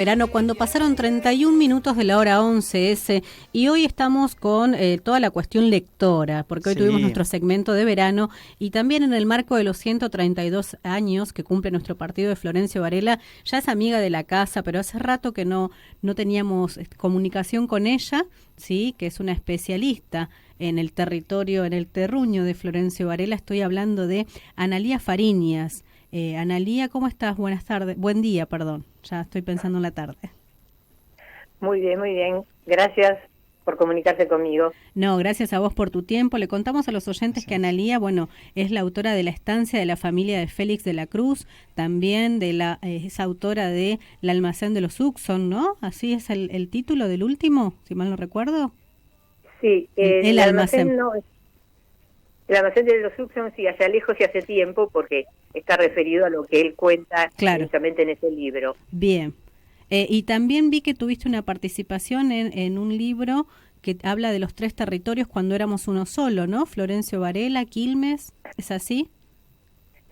Verano, cuando pasaron 31 minutos de la hora 11 ese, y hoy estamos con toda la cuestión lectora, porque hoy tuvimos Sí, nuestro segmento de verano, y también en el marco de los 132 años que cumple nuestro partido de Florencio Varela, ya es amiga de la casa, pero hace rato que no teníamos comunicación con ella, sí, que es una especialista en el territorio, en el terruño de Florencio Varela. Estoy hablando de Analía Fariñas. Analía, ¿cómo estás? Buenas tardes. Buen día, perdón. Ya estoy pensando en la tarde. Muy bien, muy bien. Gracias por comunicarse conmigo. No, gracias a vos por tu tiempo. Le contamos a los oyentes que gracias. Analía, bueno, es la autora de La estancia de la familia de Félix de la Cruz, también es autora de El almacén de los Uxon, ¿no? Así es el título del último, si mal no recuerdo. Sí, El el almacén, almacén no, el almacén de los Sucson sí, allá lejos y hace tiempo porque está referido a lo que él cuenta claro, precisamente en ese libro. bien. Y también vi que tuviste una participación en un libro que habla de los tres territorios cuando éramos uno solo, ¿no? Florencio Varela, Quilmes, ¿es así?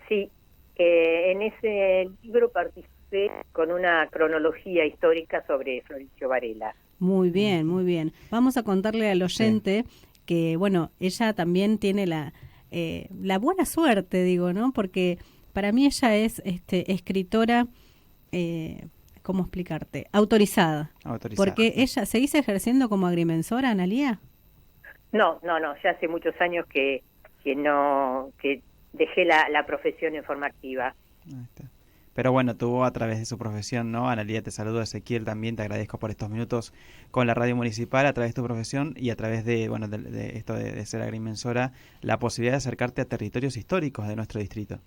Sí, en ese libro participé con una cronología histórica sobre Florencio Varela. Muy bien, Ujú. muy bien. Vamos a contarle al Sí, oyente que, bueno, ella también tiene la buena suerte, digo, ¿no? Porque para mí ella es escritora, eh, ¿cómo explicarte? Autorizada. autorizada, Porque sí. ella, ¿seguís ejerciendo como agrimensora, Analía? No, no, no, ya hace muchos años que no, que dejé la profesión en forma activa. Ahí está. Pero bueno, tuvo a través de su profesión, ¿no? Analía, te saludo, Ezequiel también, te agradezco por estos minutos con la radio municipal, a través de tu profesión y a través de, bueno, de esto de ser agrimensora, la posibilidad de acercarte a territorios históricos de nuestro distrito.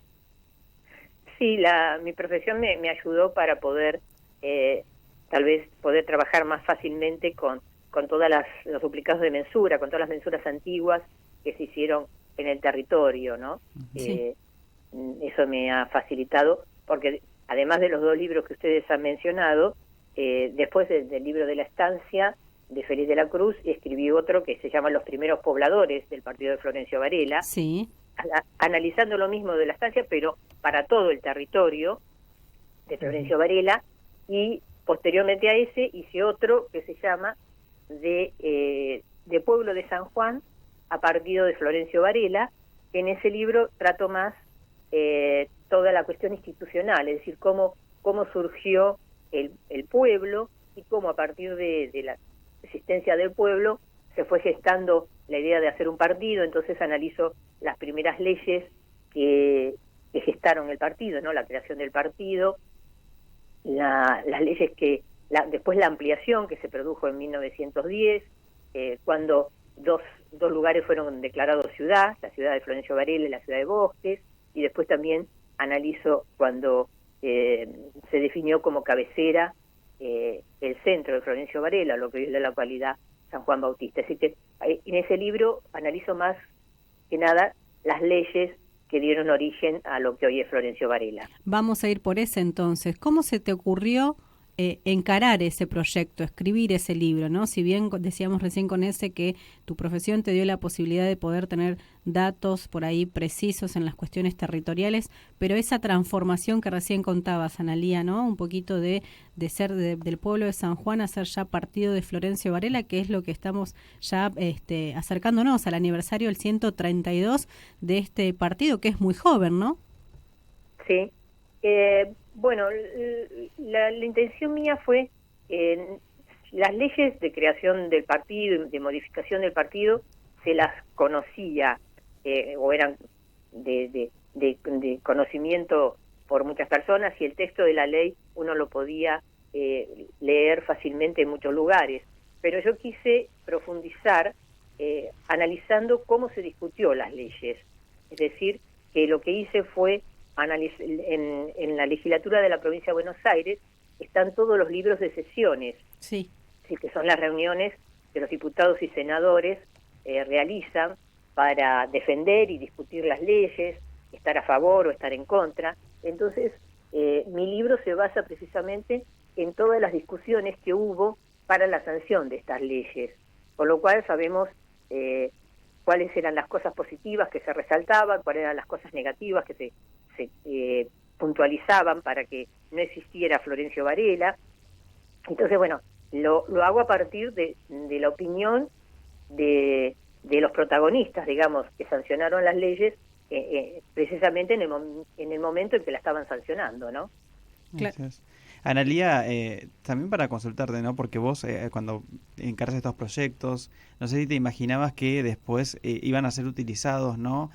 Sí, mi profesión me ayudó para poder, eh, tal vez, poder trabajar más fácilmente con todas los duplicados de mensura, con todas las mensuras antiguas que se hicieron en el territorio, ¿no? Sí. Eh, Eso me ha facilitado, porque además de los dos libros que ustedes han mencionado, después del libro de la estancia de Félix de la Cruz, escribí otro que se llama Los primeros pobladores del partido de Florencio Varela, Sí. analizando lo mismo de la estancia, pero para todo el territorio de Ujú. Florencio Varela, y posteriormente a ese hice otro que se llama de Pueblo de San Juan a partido de Florencio Varela. En ese libro trato más toda la cuestión institucional, es decir, cómo surgió el pueblo y cómo a partir de la existencia del pueblo se fue gestando la idea de hacer un partido. Entonces analizo las primeras leyes que gestaron el partido, ¿no? La creación del partido, las leyes después la ampliación que se produjo en 1910, cuando dos lugares fueron declarados ciudad, la ciudad de Florencio Varela y la ciudad de Bosques, y después también analizo cuando se definió como cabecera el centro de Florencio Varela, lo que hoy es la localidad San Juan Bautista. Así que en ese libro analizo más que nada las leyes que dieron origen a lo que hoy es Florencio Varela. Vamos a ir por ese entonces. ¿Cómo se te ocurrió encarar ese proyecto, escribir ese libro, ¿no? Si bien decíamos recién con ese que tu profesión te dio la posibilidad de poder tener datos por ahí precisos en las cuestiones territoriales, pero esa transformación que recién contabas, Analía, ¿no? Un poquito de ser del pueblo de San Juan a ser ya partido de Florencio Varela, que es lo que estamos ya acercándonos al aniversario del 132 de este partido, que es muy joven, ¿no? Sí. Bueno, la intención mía fue las leyes de creación del partido, de modificación del partido, se las conocía o eran de conocimiento por muchas personas, y el texto de la ley uno lo podía leer fácilmente en muchos lugares. Pero yo quise profundizar analizando cómo se discutió las leyes. Es decir, que lo que hice fue en la legislatura de la provincia de Buenos Aires están todos los libros de sesiones, Sí. sí, que son las reuniones que los diputados y senadores realizan para defender y discutir las leyes, estar a favor o estar en contra. Entonces, mi libro se basa precisamente en todas las discusiones que hubo para la sanción de estas leyes, con lo cual sabemos cuáles eran las cosas positivas que se resaltaban, cuáles eran las cosas negativas que se puntualizaban para que no existiera Florencio Varela. Entonces, bueno, lo hago a partir de la opinión de los protagonistas, digamos, que sancionaron las leyes precisamente en el momento en que la estaban sancionando, ¿no? Claro. Gracias. Analía, también para consultarte, ¿no? Porque vos cuando encargas estos proyectos, no sé si te imaginabas que después iban a ser utilizados, ¿no?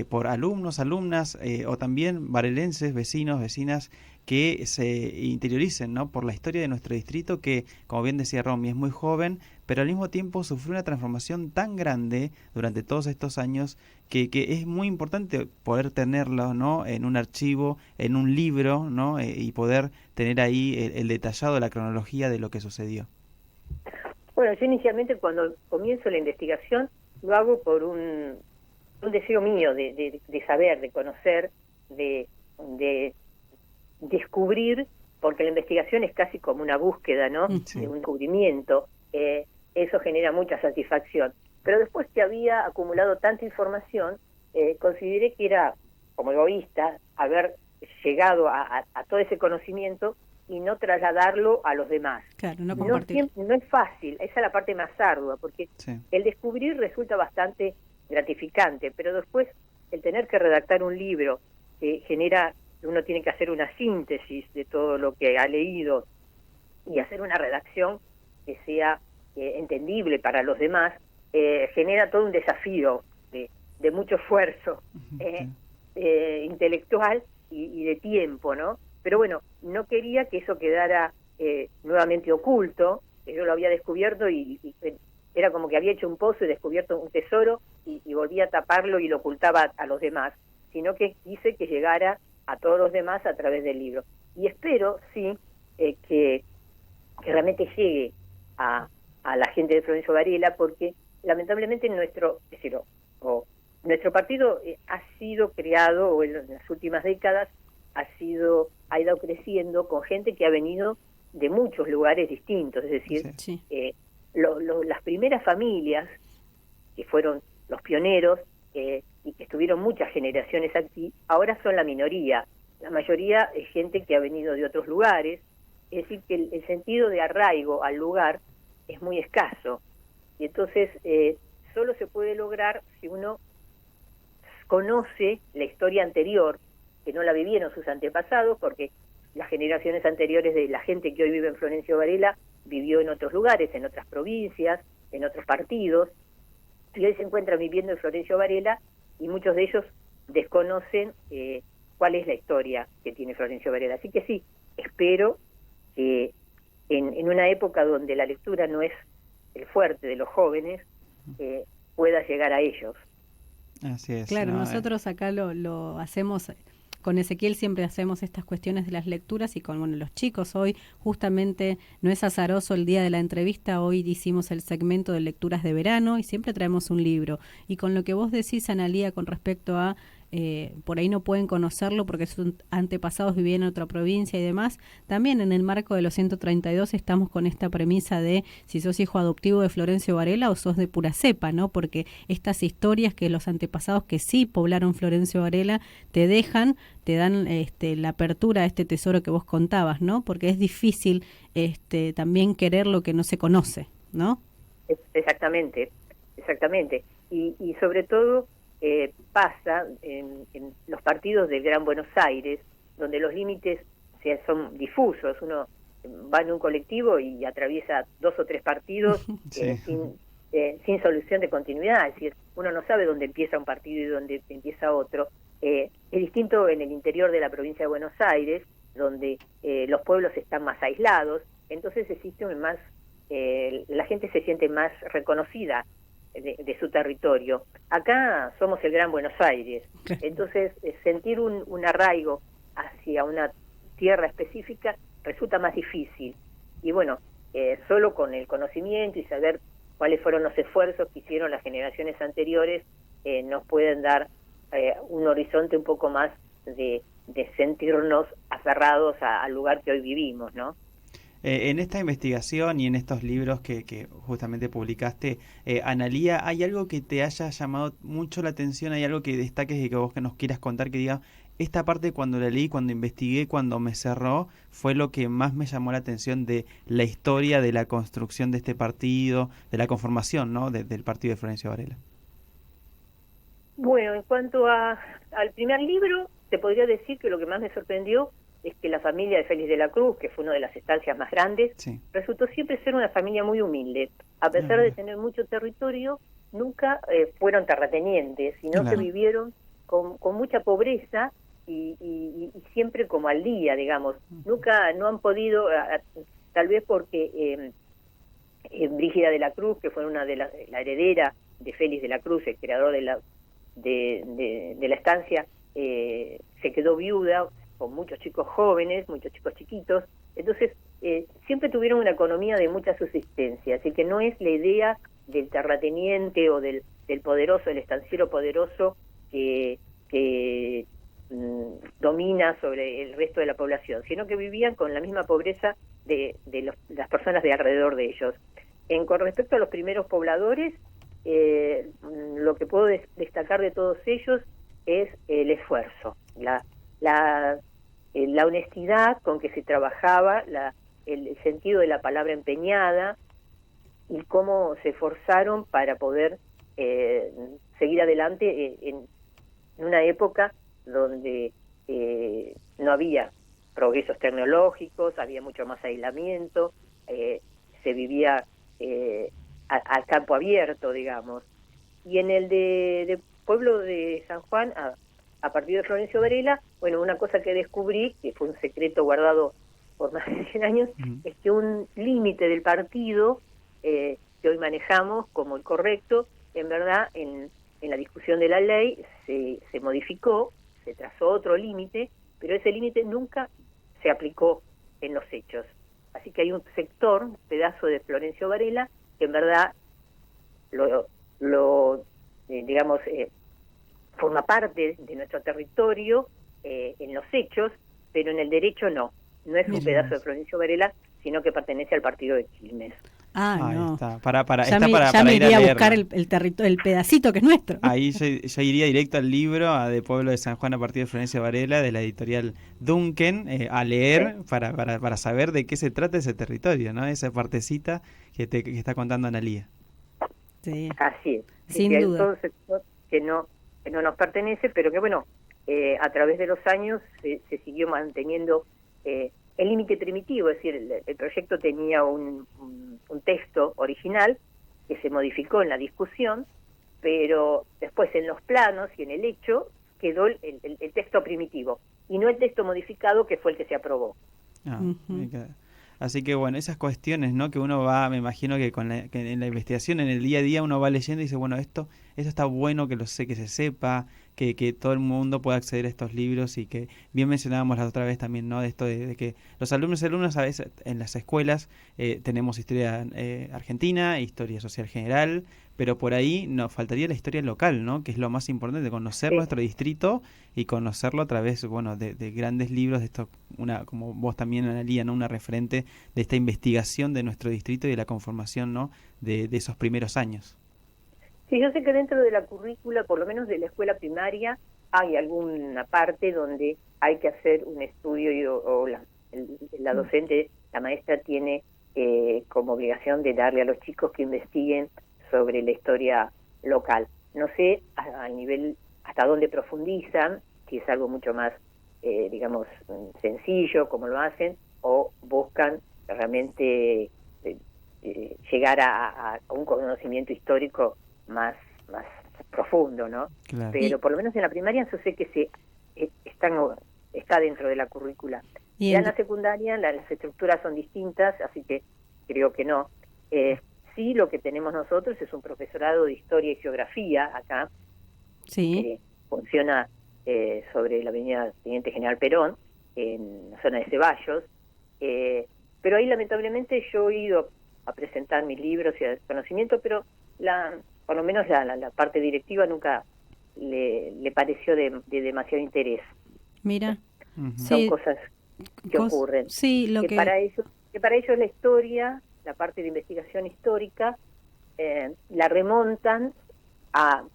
Por alumnos, alumnas o también varelenses, vecinos, vecinas que se interioricen, ¿no? Por la historia de nuestro distrito que, como bien decía Romy, es muy joven, pero al mismo tiempo sufrió una transformación tan grande durante todos estos años que es muy importante poder tenerlo, ¿no? En un archivo, en un libro, ¿no? Y poder tener ahí el detallado, la cronología de lo que sucedió. Bueno, yo inicialmente cuando comienzo la investigación lo hago por un deseo mío de saber, de conocer, de descubrir, porque la investigación es casi como una búsqueda, ¿no? Sí. De un descubrimiento. Eso genera mucha satisfacción. Pero después que había acumulado tanta información, consideré que era, como egoísta, haber llegado a todo ese conocimiento y no trasladarlo a los demás. Claro, no compartir. No es fácil, esa es la parte más ardua, porque Sí. el descubrir resulta bastante gratificante, pero después el tener que redactar un libro que genera, uno tiene que hacer una síntesis de todo lo que ha leído y hacer una redacción que sea entendible para los demás, genera todo un desafío de mucho esfuerzo intelectual y de tiempo, ¿no? Pero bueno, no quería que eso quedara nuevamente oculto, que yo lo había descubierto y era como que había hecho un pozo y descubierto un tesoro y volvía a taparlo y lo ocultaba a los demás, sino que quise que llegara a todos los demás a través del libro. Y espero, sí, que realmente llegue a la gente de Florencio Varela, porque lamentablemente nuestro partido ha sido creado, o en las últimas décadas, ha ido creciendo con gente que ha venido de muchos lugares distintos, es decir, Sí. Las primeras familias, que fueron los pioneros, y que estuvieron muchas generaciones aquí, ahora son la minoría. La mayoría es gente que ha venido de otros lugares, es decir, que el sentido de arraigo al lugar es muy escaso. Y entonces solo se puede lograr si uno conoce la historia anterior, que no la vivieron sus antepasados, porque las generaciones anteriores de la gente que hoy vive en Florencio Varela vivió en otros lugares, en otras provincias, en otros partidos, y hoy se encuentran viviendo en Florencio Varela, y muchos de ellos desconocen cuál es la historia que tiene Florencio Varela. Así que sí, espero que en una época donde la lectura no es el fuerte de los jóvenes, pueda llegar a ellos. Así es. Claro, ¿no? nosotros acá lo hacemos, con Ezequiel siempre hacemos estas cuestiones de las lecturas y con los chicos hoy justamente no es azaroso el día de la entrevista, hoy hicimos el segmento de lecturas de verano y siempre traemos un libro. Y con lo que vos decís, Analía, con respecto a por ahí no pueden conocerlo porque sus antepasados vivían en otra provincia y demás, también en el marco de los 132 estamos con esta premisa de si sos hijo adoptivo de Florencio Varela o sos de pura cepa, ¿no? Porque estas historias que los antepasados que sí poblaron Florencio Varela te dan la apertura a este tesoro que vos contabas, ¿no? Porque es difícil también querer lo que no se conoce, ¿no? Exactamente. Y sobre todo pasa en los partidos del Gran Buenos Aires, donde los límites son difusos. Uno va en un colectivo y atraviesa 2 o 3 partidos Sí. sin solución de continuidad, es decir, uno no sabe dónde empieza un partido y dónde empieza otro. Es distinto en el interior de la provincia de Buenos Aires, donde los pueblos están más aislados, entonces existe más, la gente se siente más reconocida de su territorio. Acá somos el Gran Buenos Aires, entonces sentir un arraigo hacia una tierra específica resulta más difícil. Y bueno, solo con el conocimiento y saber cuáles fueron los esfuerzos que hicieron las generaciones anteriores, nos pueden dar un horizonte un poco más de sentirnos aferrados al lugar que hoy vivimos, ¿no? En esta investigación y en estos libros que justamente publicaste, Analía, ¿hay algo que te haya llamado mucho la atención? ¿Hay algo que destaques y que vos que nos quieras contar que diga, esta parte cuando la leí, cuando investigué, cuando me cerró, fue lo que más me llamó la atención de la historia de la construcción de este partido, de la conformación, ¿no? Del partido de Florencio Varela. Bueno, en cuanto al primer libro, te podría decir que lo que más me sorprendió es que la familia de Félix de la Cruz, que fue una de las estancias más grandes, Sí. resultó siempre ser una familia muy humilde. A pesar de tener mucho territorio, nunca fueron terratenientes, sino que Claro. vivieron con mucha pobreza y siempre como al día, digamos. Nunca, no han podido, tal vez porque Brígida de la Cruz, que fue una de la heredera de Félix de la Cruz, el creador de la estancia, se quedó viuda con muchos chicos jóvenes, muchos chicos chiquitos, entonces siempre tuvieron una economía de mucha subsistencia, así que no es la idea del terrateniente o del poderoso, del estanciero poderoso que domina sobre el resto de la población, sino que vivían con la misma pobreza de las personas de alrededor de ellos. Con respecto a los primeros pobladores, lo que puedo destacar de todos ellos es el esfuerzo, la honestidad con que se trabajaba, el sentido de la palabra empeñada y cómo se esforzaron para poder seguir adelante en una época donde no había progresos tecnológicos, había mucho más aislamiento, se vivía al campo abierto, digamos. Y en el de pueblo de San Juan, a partir de Florencio Varela, bueno, una cosa que descubrí, que fue un secreto guardado por más de 100 años, es que un límite del partido que hoy manejamos como el correcto, en verdad, en la discusión de la ley se modificó, se trazó otro límite, pero ese límite nunca se aplicó en los hechos. Así que hay un sector, un pedazo de Florencio Varela, que en verdad digamos, forma parte de nuestro territorio en los hechos, pero en el derecho no. No es un pedazo de Florencio Varela, sino que pertenece al partido de Quilmes. Ah, Ahí no. está. Ya me Ir iría a leerlo. buscar el pedacito que es nuestro. Ahí yo iría directo al libro de Pueblo de San Juan a partir de Florencio Varela, de la editorial Duncan, a leer para saber de qué se trata ese territorio, ¿no? Esa partecita que está contando Analía. Sí. Así es. Sin que hay duda. todo un sector que no nos pertenece, pero que bueno, a través de los años se siguió manteniendo el límite primitivo, es decir, el proyecto tenía un texto original que se modificó en la discusión, pero después en los planos y en el hecho quedó el texto primitivo, y no el texto modificado que fue el que se aprobó. Así que bueno, esas cuestiones, ¿no? Que uno va, me imagino que que en la investigación, en el día a día, uno va leyendo y dice, bueno, esto está bueno que que se sepa, que todo el mundo pueda acceder a estos libros, y que bien mencionábamos la otra vez también, ¿no? De esto de que los alumnos y alumnas a veces en las escuelas tenemos historia argentina, historia social general, pero por ahí nos faltaría la historia local, ¿no? Que es lo más importante, conocer nuestro distrito y conocerlo a través, bueno, de grandes libros, de esto, como vos también, Analía, ¿no? Una referente de esta investigación de nuestro distrito y de la conformación, ¿no? de esos primeros años. Sí, yo sé que dentro de la currícula, por lo menos de la escuela primaria, hay alguna parte donde hay que hacer un estudio la docente, la maestra tiene como obligación de darle a los chicos que investiguen sobre la historia local. No sé al nivel hasta dónde profundizan, si es algo mucho más, digamos, sencillo, como lo hacen, o buscan realmente llegar a un conocimiento histórico más profundo, ¿no? Claro. Pero por lo menos en la primaria yo sé que está dentro de la currícula. Ya en la secundaria las estructuras son distintas, así que creo que no. Sí, lo que tenemos nosotros es un profesorado de historia y geografía acá, que funciona sobre la avenida Teniente General Perón, en la zona de Ceballos, pero ahí lamentablemente yo he ido a presentar mis libros y el conocimiento, pero por lo menos la parte directiva nunca le pareció de demasiado interés. Mira, son cosas que ocurren. Sí, para ellos la historia, la parte de investigación histórica, la remontan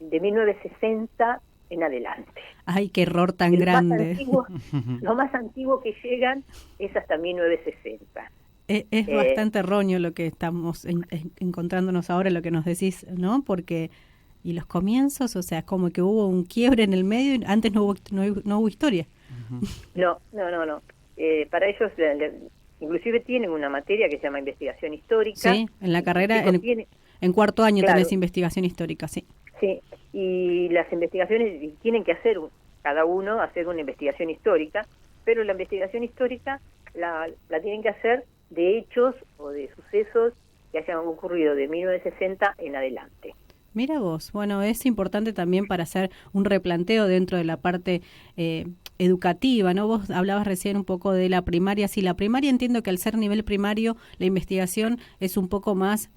de 1960 en adelante. Ay, qué error tan grande. Lo más antiguo que llegan es hasta 1960. Es bastante erróneo lo que estamos encontrándonos ahora, lo que nos decís, ¿no? Porque, y los comienzos, o sea, como que hubo un quiebre en el medio, y antes no hubo historia. No. Para ellos, inclusive tienen una materia que se llama investigación histórica. Sí, en la carrera, en cuarto año claro, tenés investigación histórica, sí. Sí, y las investigaciones tienen que hacer, cada uno hacer una investigación histórica, pero la investigación histórica la tienen que hacer de hechos o de sucesos que hayan ocurrido de 1960 en adelante. Mira vos, bueno, es importante también para hacer un replanteo dentro de la parte educativa, ¿no? Vos hablabas recién un poco de la primaria. Sí, la primaria entiendo que al ser nivel primario la investigación es un poco más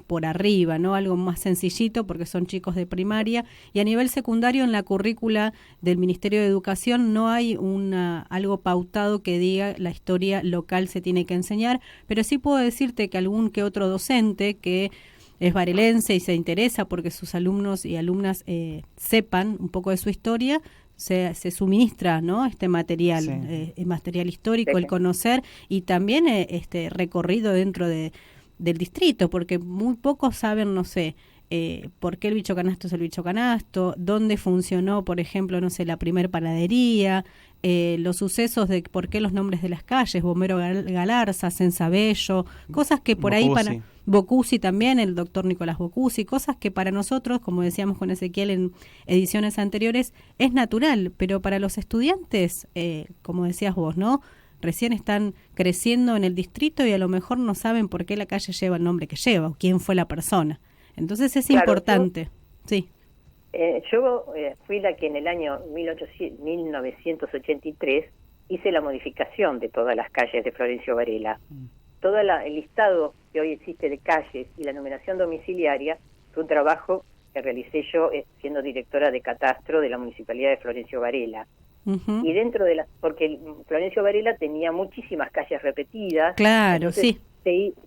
por arriba, ¿no? Algo más sencillito porque son chicos de primaria. Y a nivel secundario en la currícula del Ministerio de Educación no hay algo pautado que diga la historia local se tiene que enseñar, pero sí puedo decirte que algún que otro docente que es varelense y se interesa porque sus alumnos y alumnas sepan un poco de su historia, se suministra, ¿no? Este material, sí. Material histórico, Sí. el conocer y también este recorrido dentro del distrito, porque muy pocos saben, no sé, por qué el bicho canasto es el bicho canasto, dónde funcionó, por ejemplo, no sé, la primer panadería, los sucesos de por qué los nombres de las calles, Bombero Galarza, Sensabello, cosas que por ahí para Bocusi también, el doctor Nicolás Bocusi, cosas que para nosotros, como decíamos con Ezequiel en ediciones anteriores, es natural, pero para los estudiantes, como decías vos, ¿no? Recién están creciendo en el distrito y a lo mejor no saben por qué la calle lleva el nombre que lleva o quién fue la persona. Entonces es importante. Sí. Yo fui la que en el año 1983 hice la modificación de todas las calles de Florencio Varela. Todo el listado que hoy existe de calles y la numeración domiciliaria fue un trabajo que realicé yo siendo directora de catastro de la Municipalidad de Florencio Varela. Y dentro de porque Florencio Varela tenía muchísimas calles repetidas. Claro, sí.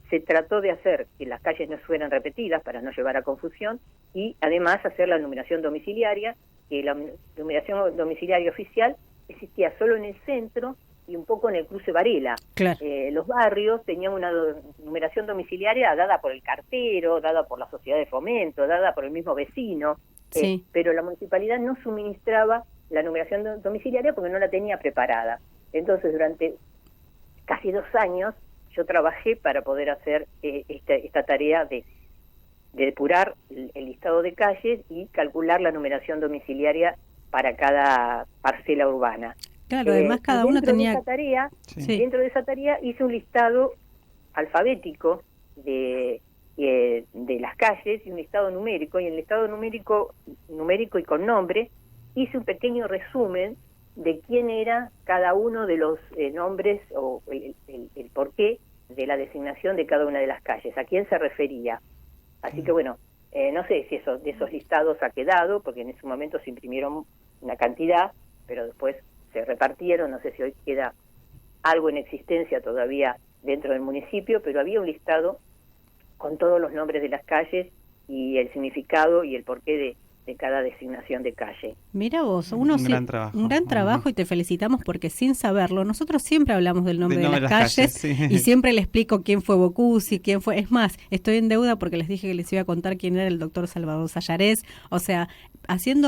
Se trató de hacer que las calles no fueran repetidas para no llevar a confusión y además hacer la numeración domiciliaria, que la numeración domiciliaria oficial existía solo en el centro y un poco en el cruce Varela. Claro. Los barrios tenían una numeración domiciliaria dada por el cartero, dada por la sociedad de fomento, dada por el mismo vecino, sí. Pero la municipalidad no suministraba la numeración domiciliaria porque no la tenía preparada. Entonces, durante casi 2 años, yo trabajé para poder hacer esta tarea de depurar el listado de calles y calcular la numeración domiciliaria para cada parcela urbana. Claro, además cada uno tenía... Dentro de esa tarea hice un listado alfabético de las calles y un listado numérico, y en el listado numérico y con nombre hice un pequeño resumen de quién era cada uno de los nombres o el porqué de la designación de cada una de las calles, a quién se refería. Así que bueno, no sé si de esos listados ha quedado, porque en ese momento se imprimieron una cantidad, pero después se repartieron, no sé si hoy queda algo en existencia todavía dentro del municipio, pero había un listado con todos los nombres de las calles y el significado y el porqué de cada designación de calle. Mira vos, un gran trabajo. Un gran trabajo y te felicitamos porque sin saberlo, nosotros siempre hablamos del nombre de las calles sí. Y siempre le explico quién fue Bocusi, quién fue... Es más, estoy en deuda porque les dije que les iba a contar quién era el doctor Salvador Sayarés, o sea,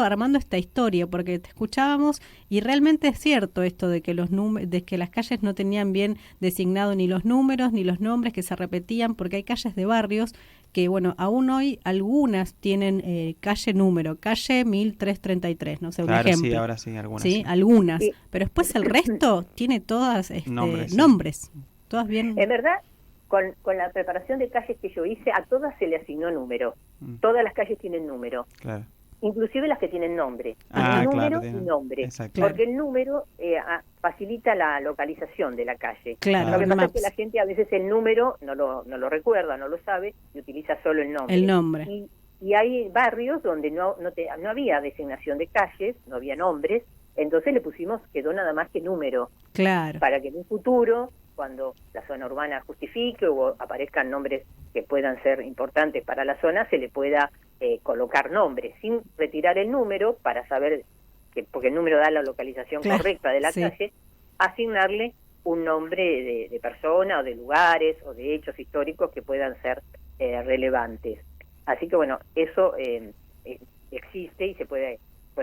armando esta historia, porque te escuchábamos y realmente es cierto esto de que de que las calles no tenían bien designado ni los números ni los nombres, que se repetían, porque hay calles de barrios que, bueno, aún hoy algunas tienen calle 1333, no sé, claro, un ejemplo. Sí, ahora sí, algunas. Sí, algunas, pero después el resto tiene todas nombres, todas bien. En verdad, con la preparación de calles que yo hice, a todas se le asignó número. Todas las calles tienen número. Claro. Inclusive las que tienen nombre. Número y nombre. Exacto. Porque el número facilita la localización de la calle. Claro. Lo que pasa es que la gente a veces el número no lo recuerda, no lo sabe y utiliza solo el nombre. El nombre. Y hay barrios donde no había designación de calles, no había nombres, entonces quedó nada más que número. Claro. Para que en un futuro, cuando la zona urbana justifique o aparezcan nombres que puedan ser importantes para la zona, se le pueda colocar nombres, sin retirar el número para saber porque el número da la localización Claro, correcta de la sí. calle, asignarle un nombre de persona o de lugares o de hechos históricos que puedan ser relevantes. Así que bueno, eso existe y se puede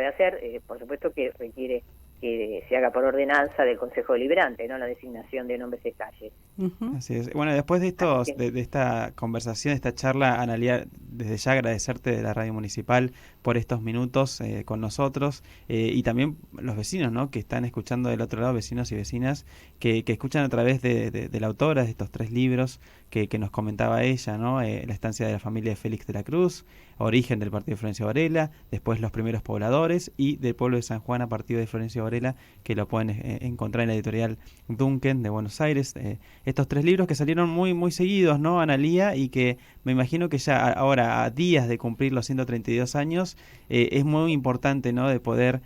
hacer, por supuesto que requiere que se haga por ordenanza del Consejo Deliberante, ¿no? La designación de nombres de calles. Ujú. Así es. Bueno, después de de esta conversación, de esta charla, Analía, desde ya agradecerte de la radio municipal por estos minutos con nosotros y también los vecinos, ¿no? Que están escuchando del otro lado, vecinos y vecinas, que escuchan a través de la autora de estos 3 libros que nos comentaba ella, ¿no? La estancia de la familia de Félix de la Cruz, Origen del partido de Florencio Varela, después Los primeros pobladores y del pueblo de San Juan a partido de Florencio Varela, que lo pueden encontrar en la editorial Duncan de Buenos Aires. Estos 3 libros que salieron muy seguidos, ¿no, Analía? Y que me imagino que ya ahora, a días de cumplir los 132 años, es muy importante, ¿no? De poder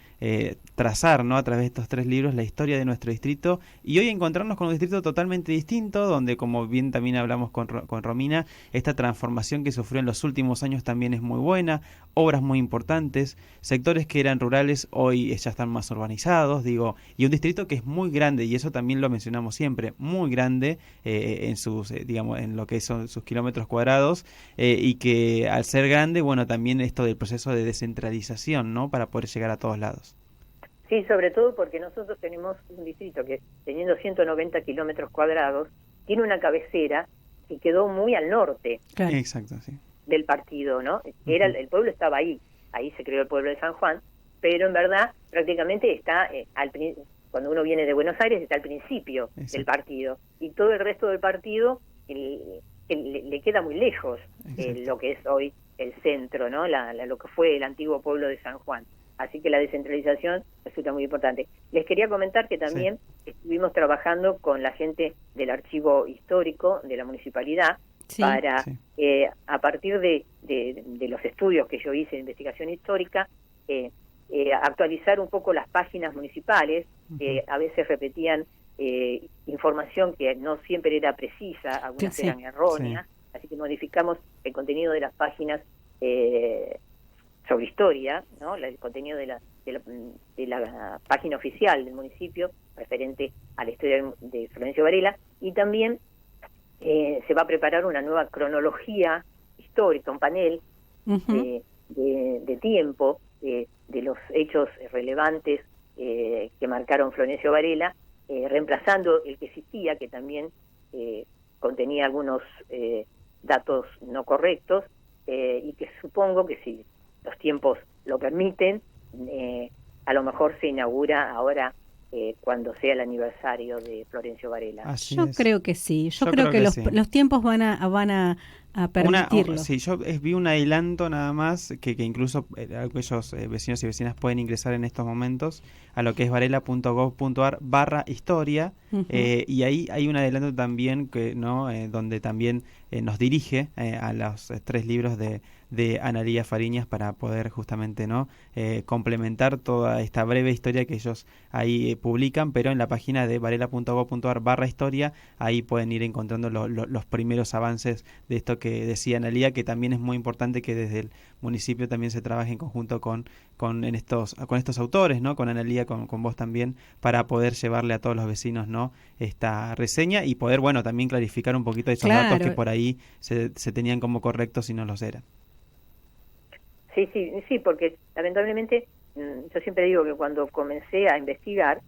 trazar, ¿no? A través de estos 3 libros la historia de nuestro distrito y hoy encontrarnos con un distrito totalmente distinto, donde, como bien también hablamos con Romina, esta transformación que sufrió en los últimos años también es muy buena, obras muy importantes, sectores que eran rurales hoy ya están más urbanizados, digo, y un distrito que es muy grande, y eso también lo mencionamos siempre, muy grande en sus, digamos, en lo que son sus kilómetros cuadrados, y que al ser grande, bueno, también esto del proceso de descentralización, ¿no? Para poder llegar a todos lados. Sí, sobre todo porque nosotros tenemos un distrito que, teniendo 190 kilómetros cuadrados, tiene una cabecera que quedó muy al norte. Claro. Exacto, sí. Del partido, ¿no? Era el pueblo estaba ahí se creó el pueblo de San Juan, pero en verdad prácticamente está cuando uno viene de Buenos Aires está al principio del partido y todo el resto del partido le queda muy lejos lo que es hoy el centro, ¿no? Lo que fue el antiguo pueblo de San Juan. Así que la descentralización resulta muy importante. Les quería comentar que también estuvimos trabajando con la gente del archivo histórico de la municipalidad para, a partir de los estudios que yo hice de investigación histórica, actualizar un poco las páginas municipales, que a veces repetían información que no siempre era precisa, algunas eran erróneas, así que modificamos el contenido de las páginas sobre historia, ¿no? El contenido de la página oficial del municipio referente a la historia de Florencio Varela, y también se va a preparar una nueva cronología histórica, un panel de tiempo de los hechos relevantes que marcaron Florencio Varela, reemplazando el que existía, que también contenía algunos datos no correctos, y que supongo que si los tiempos lo permiten, a lo mejor se inaugura ahora cuando sea el aniversario de Florencio Varela. Yo creo que sí, yo creo que los tiempos van a permitirlo. Sí, yo vi un adelanto nada más, que incluso aquellos vecinos y vecinas pueden ingresar en estos momentos a lo que es varela.gov.ar/historia, y ahí hay un adelanto también que donde también nos dirige a los 3 libros de Analía Fariñas para poder justamente complementar toda esta breve historia que ellos ahí publican, pero en la página de varela.gov.ar/historia ahí pueden ir encontrando los primeros avances de esto que decía Analía, que también es muy importante que desde el municipio también se trabaje en conjunto con estos autores, ¿no? Con Analía, con vos también, para poder llevarle a todos los vecinos, ¿no? Esta reseña y poder, bueno, también clarificar un poquito esos datos que por ahí se tenían como correctos y no los eran. Sí, porque lamentablemente yo siempre digo que cuando comencé a investigar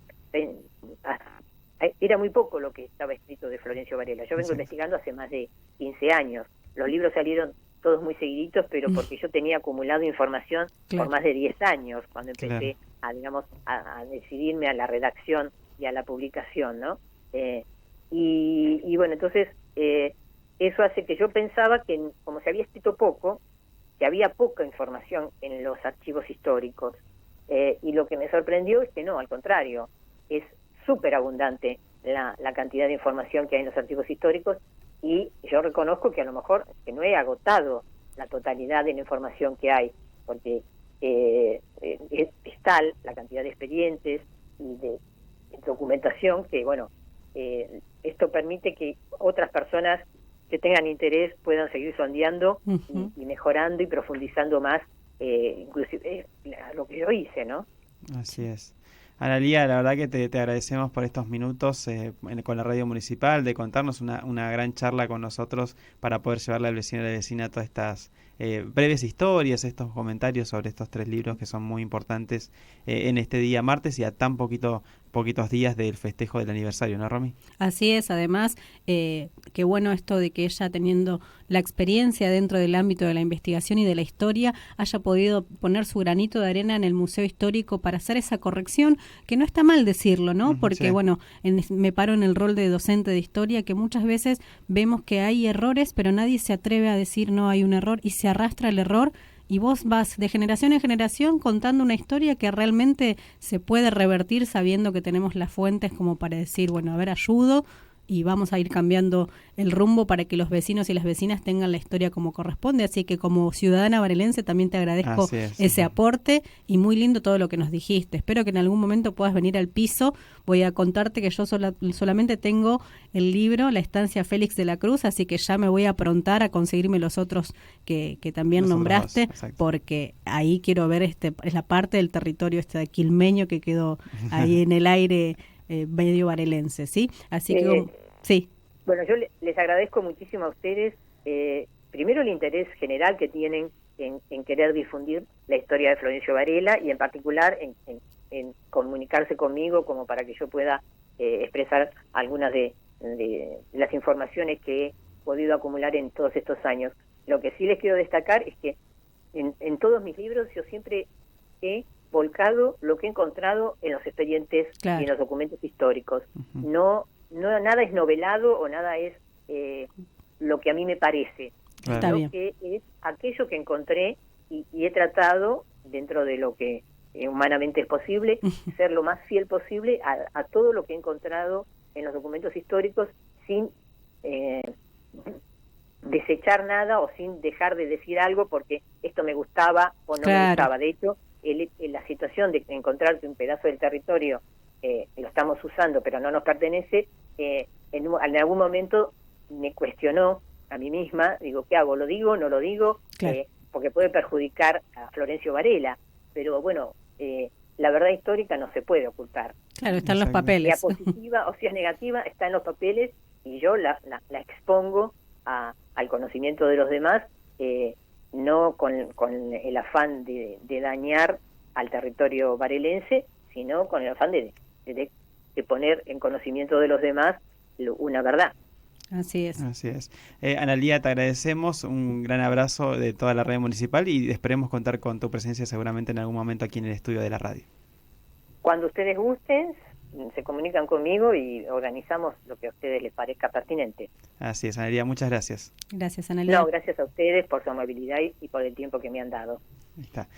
era muy poco lo que estaba escrito de Florencio Varela. Yo vengo investigando hace más de 15 años. Los libros salieron todos muy seguiditos, pero porque yo tenía acumulado información por más de 10 años cuando empecé a decidirme a la redacción y a la publicación, ¿no? Y bueno, entonces eso hace que yo pensaba que como se había escrito poco, que había poca información en los archivos históricos, y lo que me sorprendió es que no, al contrario, es súper abundante la cantidad de información que hay en los archivos históricos, y yo reconozco que a lo mejor que no he agotado la totalidad de la información que hay, porque es tal la cantidad de expedientes y de documentación que, bueno, esto permite que otras personas que tengan interés puedan seguir sondeando y mejorando y profundizando más, inclusive lo que yo hice, ¿no? Así es. Analía, la verdad que te agradecemos por estos minutos con la radio municipal, de contarnos una gran charla con nosotros para poder llevarle al vecino y a la vecina todas estas breves historias, estos comentarios sobre estos 3 libros que son muy importantes en este día martes y a tan poquitos días del festejo del aniversario, ¿no, Romy? Así es, además, qué bueno esto de que ella, teniendo la experiencia dentro del ámbito de la investigación y de la historia, haya podido poner su granito de arena en el Museo Histórico para hacer esa corrección, que no está mal decirlo, ¿no? Porque, sí. bueno, me paro en el rol de docente de historia, que muchas veces vemos que hay errores, pero nadie se atreve a decir no hay un error y se arrastra el error. Y vos vas de generación en generación contando una historia que realmente se puede revertir sabiendo que tenemos las fuentes como para decir, bueno, a ver, ayudo y vamos a ir cambiando el rumbo para que los vecinos y las vecinas tengan la historia como corresponde. Así que como ciudadana barelense también te agradezco ese aporte y muy lindo todo lo que nos dijiste. Espero que en algún momento puedas venir al piso. Voy a contarte que yo solamente tengo el libro La estancia Félix de la Cruz, así que ya me voy a aprontar a conseguirme los otros que también nombraste, porque ahí quiero ver es la parte del territorio de quilmeño que quedó ahí en el aire medio varelense, ¿sí? Así que, sí. Bueno, yo les agradezco muchísimo a ustedes, primero el interés general que tienen en querer difundir la historia de Florencio Varela y en particular en comunicarse conmigo como para que yo pueda expresar algunas de las informaciones que he podido acumular en todos estos años. Lo que sí les quiero destacar es que en todos mis libros yo siempre he volcado lo que he encontrado en los expedientes y en los documentos históricos. No, nada es novelado o nada es lo que a mí me parece, sino que es aquello que encontré y he tratado, dentro de lo que humanamente es posible, ser lo más fiel posible a todo lo que he encontrado en los documentos históricos sin desechar nada o sin dejar de decir algo porque esto me gustaba o no me gustaba. De hecho, la situación de encontrar que un pedazo del territorio lo estamos usando pero no nos pertenece, en algún momento me cuestionó a mí misma, digo, ¿qué hago? ¿Lo digo? ¿No lo digo? Porque puede perjudicar a Florencio Varela, pero bueno, la verdad histórica no se puede ocultar. Claro, están los papeles. Sea positiva o sea negativa, está en los papeles y yo la expongo al conocimiento de los demás, no con el afán de dañar al territorio varelense, sino con el afán de poner en conocimiento de los demás una verdad. Así es. Así es. Analía, te agradecemos, un gran abrazo de toda la radio municipal y esperemos contar con tu presencia seguramente en algún momento aquí en el estudio de la radio. Cuando ustedes gusten, se comunican conmigo y organizamos lo que a ustedes les parezca pertinente. Así es, Analía, muchas gracias. Gracias, Analía. No, gracias a ustedes por su amabilidad y por el tiempo que me han dado. Ahí está.